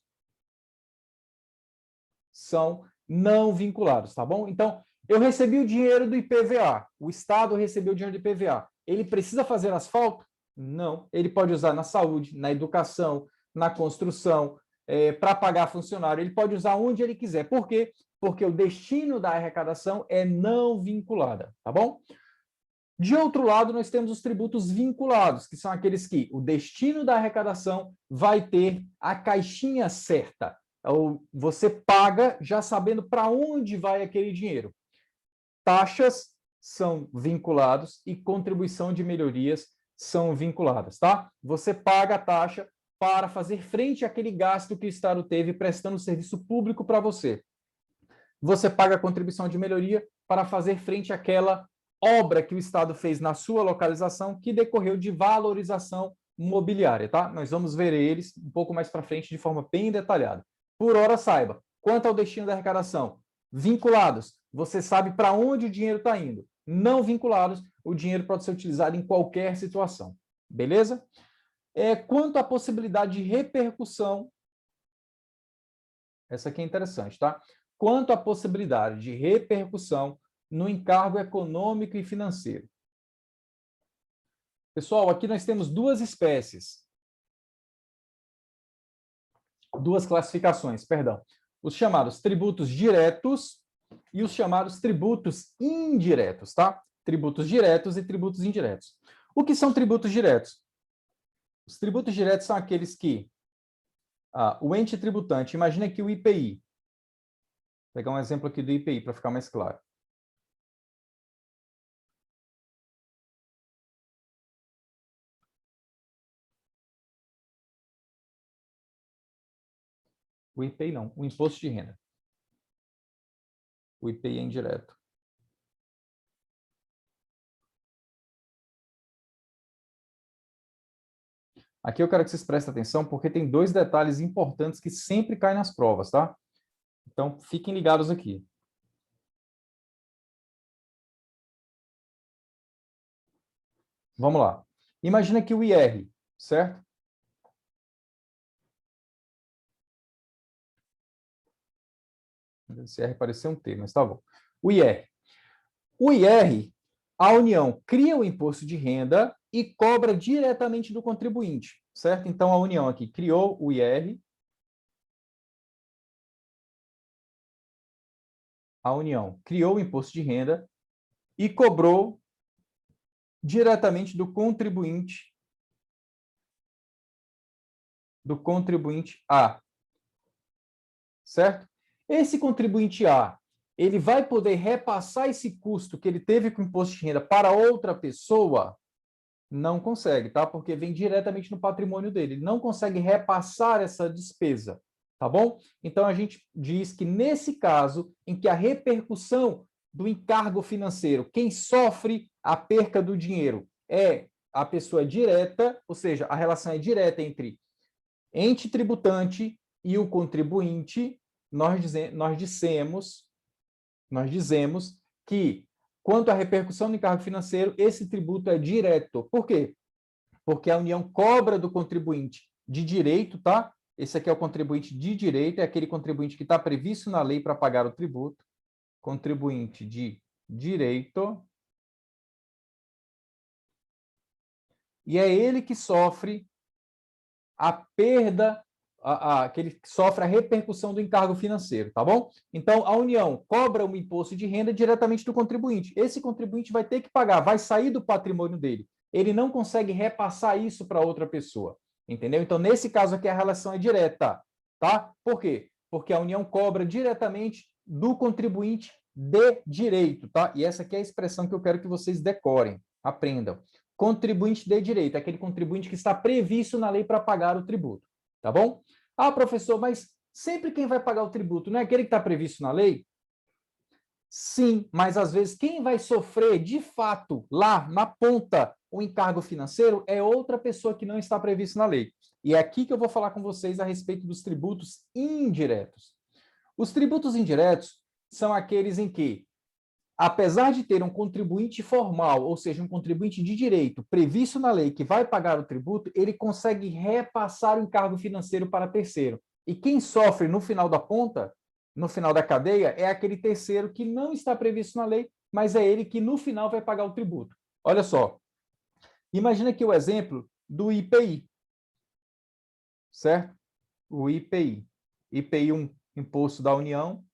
são não vinculados, tá bom? Então, eu recebi o dinheiro do IPVA, o Estado recebeu o dinheiro do IPVA. Ele precisa fazer asfalto? Não. Ele pode usar na saúde, na educação, na construção, para pagar funcionário. Ele pode usar onde ele quiser. Por quê? Porque o destino da arrecadação é não vinculada, tá bom? De outro lado, nós temos os tributos vinculados, que são aqueles que o destino da arrecadação vai ter a caixinha certa. Você paga já sabendo para onde vai aquele dinheiro. Taxas são vinculados e contribuição de melhorias são vinculadas, tá? Você paga a taxa para fazer frente àquele gasto que o Estado teve prestando serviço público para você. Você paga a contribuição de melhoria para fazer frente àquela obra que o Estado fez na sua localização que decorreu de valorização imobiliária, tá? Nós vamos ver eles um pouco mais para frente de forma bem detalhada. Por hora, saiba, quanto ao destino da arrecadação, vinculados, você sabe para onde o dinheiro está indo. Não vinculados, o dinheiro pode ser utilizado em qualquer situação. Beleza? Quanto à possibilidade de repercussão, essa aqui é interessante, tá? Quanto à possibilidade de repercussão no encargo econômico e financeiro. Pessoal, aqui nós temos duas espécies. Duas classificações, perdão. Os chamados tributos diretos e os chamados tributos indiretos, tá? Tributos diretos e tributos indiretos. O que são tributos diretos? Os tributos diretos são aqueles que o ente tributante, imagina que o IPI, vou pegar um exemplo aqui do IPI para ficar mais claro. O IPI não, o imposto de renda. O IPI é indireto. Aqui eu quero que vocês prestem atenção, porque tem dois detalhes importantes que sempre caem nas provas, tá? Então, fiquem ligados aqui. Vamos lá. Imagina que o IR, certo? Esse IR pareceu um T, mas tá bom. O IR. O IR, A União cria o imposto de renda e cobra diretamente do contribuinte, certo? Então, a União aqui criou o IR, a União criou o imposto de renda e cobrou diretamente do contribuinte A, certo? Esse contribuinte A, ele vai poder repassar esse custo que ele teve com o imposto de renda para outra pessoa? Não consegue, tá? Porque vem diretamente no patrimônio dele. Ele não consegue repassar essa despesa, tá bom? Então, a gente diz que nesse caso, em que a repercussão do encargo financeiro, quem sofre a perca do dinheiro é a pessoa direta, ou seja, a relação é direta entre ente tributante e o contribuinte, nós dizemos que, quanto à repercussão do encargo financeiro, esse tributo é direto. Por quê? Porque a União cobra do contribuinte de direito, tá? Esse aqui é o contribuinte de direito, é aquele contribuinte que está previsto na lei para pagar o tributo. Contribuinte de direito. E é ele que sofre a perda, que ele sofre a repercussão do encargo financeiro, tá bom? Então, a União cobra um imposto de renda diretamente do contribuinte. Esse contribuinte vai ter que pagar, vai sair do patrimônio dele. Ele não consegue repassar isso para outra pessoa, entendeu? Então, nesse caso aqui, a relação é direta, tá? Por quê? Porque a União cobra diretamente do contribuinte de direito, tá? E essa aqui é a expressão que eu quero que vocês decorem, aprendam. Contribuinte de direito, aquele contribuinte que está previsto na lei para pagar o tributo, tá bom? Ah, professor, mas sempre quem vai pagar o tributo não é aquele que está previsto na lei? Sim, mas às vezes quem vai sofrer de fato lá na ponta o encargo financeiro é outra pessoa que não está previsto na lei. E é aqui que eu vou falar com vocês a respeito dos tributos indiretos. Os tributos indiretos são aqueles em que, apesar de ter um contribuinte formal, ou seja, um contribuinte de direito previsto na lei que vai pagar o tributo, ele consegue repassar o encargo financeiro para terceiro. E quem sofre no final da ponta, no final da cadeia, é aquele terceiro que não está previsto na lei, mas é ele que no final vai pagar o tributo. Olha só, imagina aqui o exemplo do IPI, certo? O IPI. IPI, um imposto da União,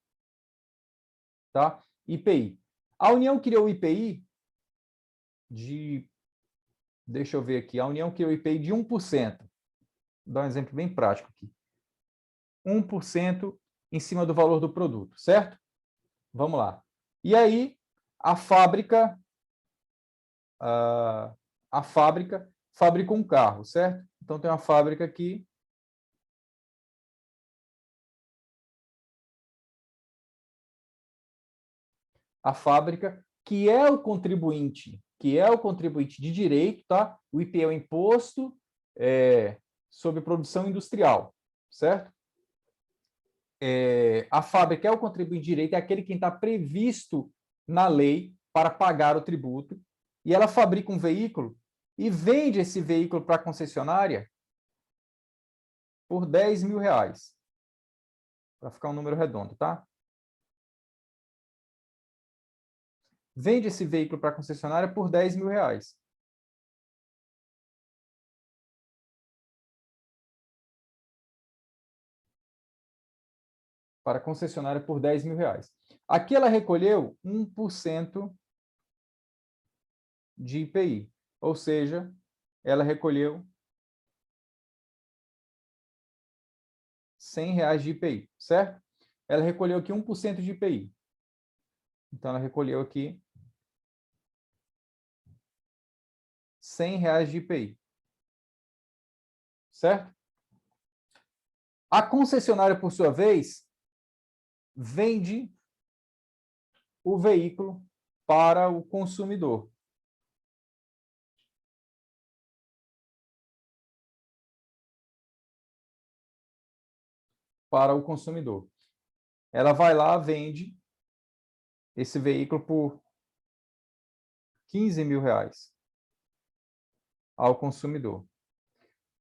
tá? IPI. A União criou o IPI de, deixa eu ver aqui, a União criou o IPI de 1%. Vou dar um exemplo bem prático aqui. 1% em cima do valor do produto, certo? Vamos lá. E aí, a fábrica, a fábrica fabrica um carro, certo? Então, tem uma fábrica aqui. A fábrica, que é o contribuinte de direito, tá? O IPI é o imposto sobre produção industrial, certo? A fábrica é o contribuinte de direito, é aquele que está previsto na lei para pagar o tributo, e ela fabrica um veículo e vende esse veículo para a concessionária por R$ 10.000, para ficar um número redondo, tá? Vende esse veículo para a concessionária por R$ 10.000. Para a concessionária por R$ 10.000. Aqui ela recolheu 1% de IPI, ou seja, ela recolheu R$ 100 de IPI, certo? Ela recolheu aqui 1% de IPI. Então, ela recolheu aqui R$ 100 de IPI, certo? A concessionária, por sua vez, vende o veículo para o consumidor. Para o consumidor. Ela vai lá, vende esse veículo por R$ 15.000 ao consumidor.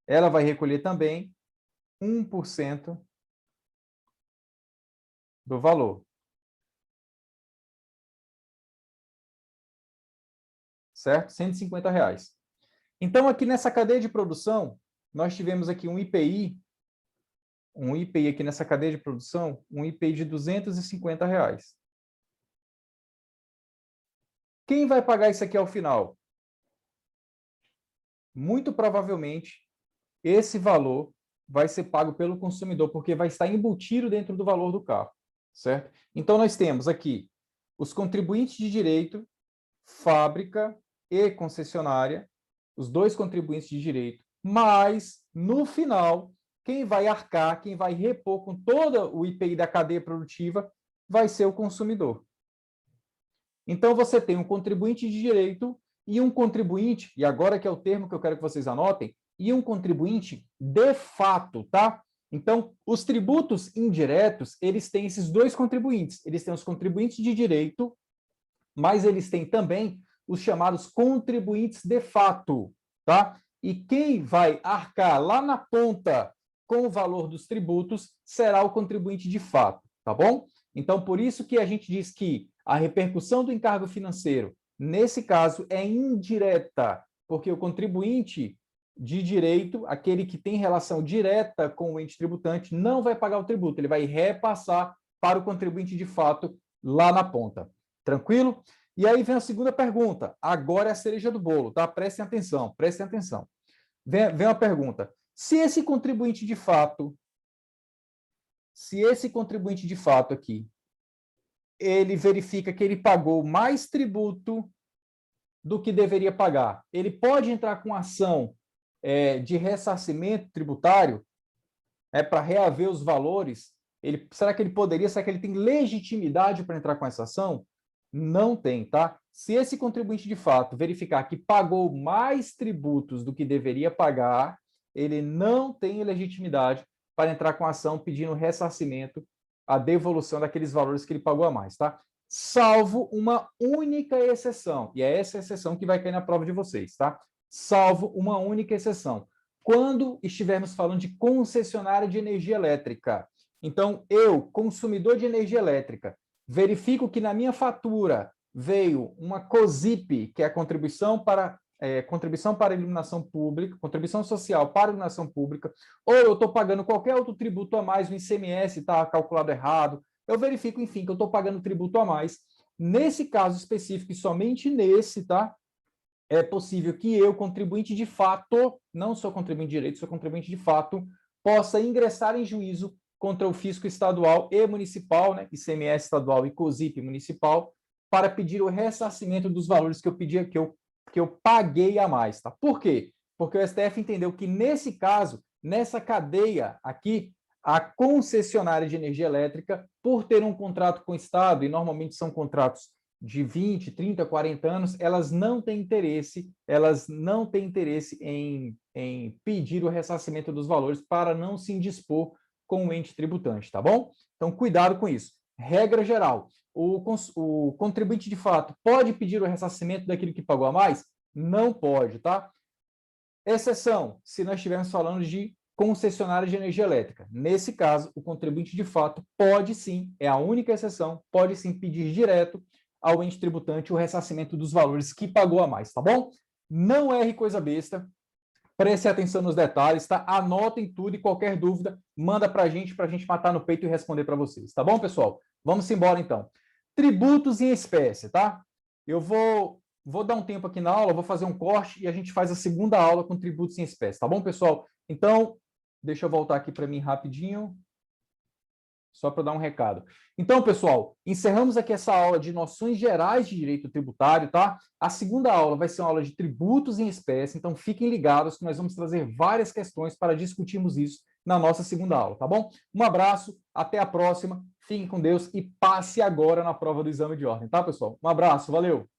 Ela vai recolher também 1% do valor. certo? R$ 150. Então, aqui nessa cadeia de produção, nós tivemos aqui um IPI aqui nessa cadeia de produção, um IPI de R$ 250. Quem vai pagar isso aqui ao final? Muito provavelmente, esse valor vai ser pago pelo consumidor, porque vai estar embutido dentro do valor do carro, certo? Então, nós temos aqui os contribuintes de direito, fábrica e concessionária, os dois contribuintes de direito, mas, no final, quem vai arcar, quem vai repor com todo o IPI da cadeia produtiva vai ser o consumidor. Então, você tem um contribuinte de direito e um contribuinte, e agora que é o termo que eu quero que vocês anotem, e um contribuinte de fato, tá? Então, os tributos indiretos, eles têm esses dois contribuintes. Eles têm os contribuintes de direito, mas eles têm também os chamados contribuintes de fato, tá? E quem vai arcar lá na ponta com o valor dos tributos será o contribuinte de fato, tá bom? Então, por isso que a gente diz que a repercussão do encargo financeiro, nesse caso, é indireta, porque o contribuinte de direito, aquele que tem relação direta com o ente tributante, não vai pagar o tributo, ele vai repassar para o contribuinte de fato lá na ponta. Tranquilo? E aí vem a segunda pergunta. Agora é a cereja do bolo, tá? Prestem atenção, prestem atenção. Vem a pergunta. Se esse contribuinte de fato aqui, ele verifica que ele pagou mais tributo do que deveria pagar, ele pode entrar com ação de ressarcimento tributário para reaver os valores? Será que ele poderia? Será que ele tem legitimidade para entrar com essa ação? Não tem, tá? Se esse contribuinte de fato verificar que pagou mais tributos do que deveria pagar, ele não tem legitimidade para entrar com ação pedindo ressarcimento, a devolução daqueles valores que ele pagou a mais, tá? Salvo uma única exceção, e é essa exceção que vai cair na prova de vocês, tá? Salvo uma única exceção. Quando estivermos falando de concessionária de energia elétrica, então eu, consumidor de energia elétrica, verifico que na minha fatura veio uma COSIP, que é a contribuição para a iluminação pública, contribuição social para a iluminação pública, ou eu estou pagando qualquer outro tributo a mais, o ICMS está calculado errado, eu verifico, enfim, que eu estou pagando tributo a mais. Nesse caso específico, e somente nesse, tá? É possível que eu, contribuinte de fato, não sou contribuinte de direito, sou contribuinte de fato, possa ingressar em juízo contra o fisco estadual e municipal, né, ICMS estadual e COSIP municipal, para pedir o ressarcimento dos valores que eu pedi, que eu paguei a mais. Tá? Por quê? Porque o STF entendeu que, nesse caso, nessa cadeia aqui, a concessionária de energia elétrica, por ter um contrato com o Estado, e normalmente são contratos de 20, 30, 40 anos, elas não têm interesse em pedir o ressarcimento dos valores para não se indispor com o ente tributante, tá bom? Então, cuidado com isso. Regra geral, o contribuinte de fato pode pedir o ressarcimento daquilo que pagou a mais? Não pode, tá? Exceção, se nós estivermos falando de concessionária de energia elétrica. Nesse caso, o contribuinte de fato pode sim, é a única exceção, pode sim pedir direto ao ente tributante o ressarcimento dos valores que pagou a mais, tá bom? Não erre coisa besta, preste atenção nos detalhes, tá? Anotem tudo e qualquer dúvida, manda para a gente matar no peito e responder para vocês, tá bom, pessoal? Vamos embora, então. Tributos em espécie, tá? Eu vou dar um tempo aqui na aula, vou fazer um corte e a gente faz a segunda aula com tributos em espécie, tá bom, pessoal? Então, deixa eu voltar aqui para mim rapidinho, só para dar um recado. Então, pessoal, encerramos aqui essa aula de noções gerais de direito tributário, tá? A segunda aula vai ser uma aula de tributos em espécie, então fiquem ligados que nós vamos trazer várias questões para discutirmos isso na nossa segunda aula, tá bom? Um abraço, até a próxima, fiquem com Deus e passe agora na prova do exame de ordem, tá, pessoal? Um abraço, valeu!